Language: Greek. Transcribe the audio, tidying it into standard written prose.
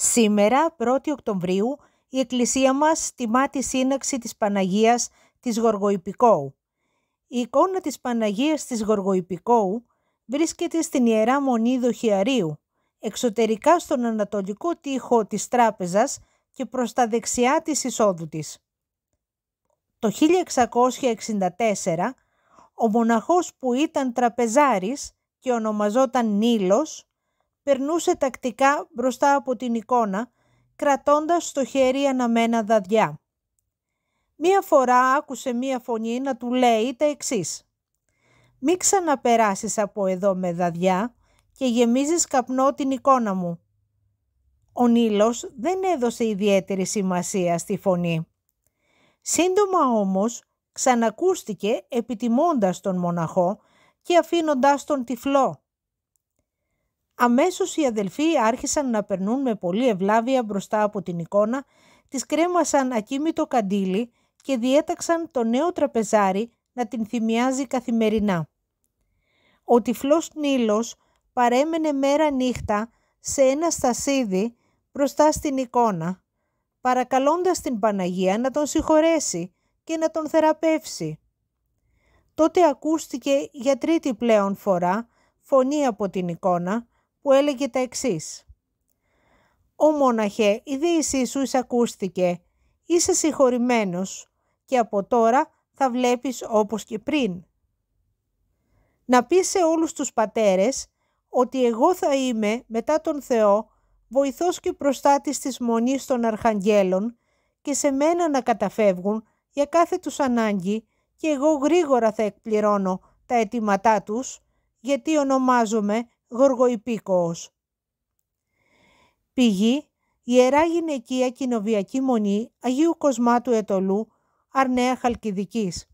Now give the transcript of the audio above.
Σήμερα, 1η Οκτωβρίου, η Εκκλησία μας τιμά τη σύναξη της Παναγίας της Γοργοϊππικόου. Η εικόνα της Παναγίας της Γοργοϊππικόου βρίσκεται στην Ιερά Μονή Δοχιαρίου, εξωτερικά στον ανατολικό τοίχο της τράπεζας και προς τα δεξιά της εισόδου της. Το 1664, ο μοναχός που ήταν τραπεζάρης και ονομαζόταν Νήλος, περνούσε τακτικά μπροστά από την εικόνα, κρατώντας στο χέρι αναμένα δαδιά. Μία φορά άκουσε μία φωνή να του λέει τα εξής: «Μη ξαναπεράσεις από εδώ με δαδιά και γεμίζεις καπνό την εικόνα μου». Ο Νήλος δεν έδωσε ιδιαίτερη σημασία στη φωνή. Σύντομα όμως ξανακούστηκε επιτιμώντας τον μοναχό και αφήνοντάς τον τυφλό. Αμέσως οι αδελφοί άρχισαν να περνούν με πολλή ευλάβεια μπροστά από την εικόνα, της κρέμασαν ακίμητο καντήλι και διέταξαν το νέο τραπεζάρι να την θυμιάζει καθημερινά. Ο τυφλός Νήλος παρέμενε μέρα νύχτα σε ένα στασίδι μπροστά στην εικόνα, παρακαλώντας την Παναγία να τον συγχωρέσει και να τον θεραπεύσει. Τότε ακούστηκε για τρίτη πλέον φορά φωνή από την εικόνα που έλεγε τα εξής: «Ω μοναχέ, η δεήσή σου εισακούστηκε, είσαι συγχωρημένος και από τώρα θα βλέπεις όπως και πριν. Να πεις σε όλους τους πατέρες ότι εγώ θα είμαι μετά τον Θεό βοηθός και προστάτης της Μονής των Αρχαγγέλων και σε μένα να καταφεύγουν για κάθε τους ανάγκη και εγώ γρήγορα θα εκπληρώνω τα αιτήματά τους, γιατί ονομάζομαι Γοργοϊππίκοος». Πηγή: Ιερά Γυναικεία Κοινοβιακή Μονή Αγίου Κοσμάτου Ετωλού, Αρνέα Χαλκιδικής.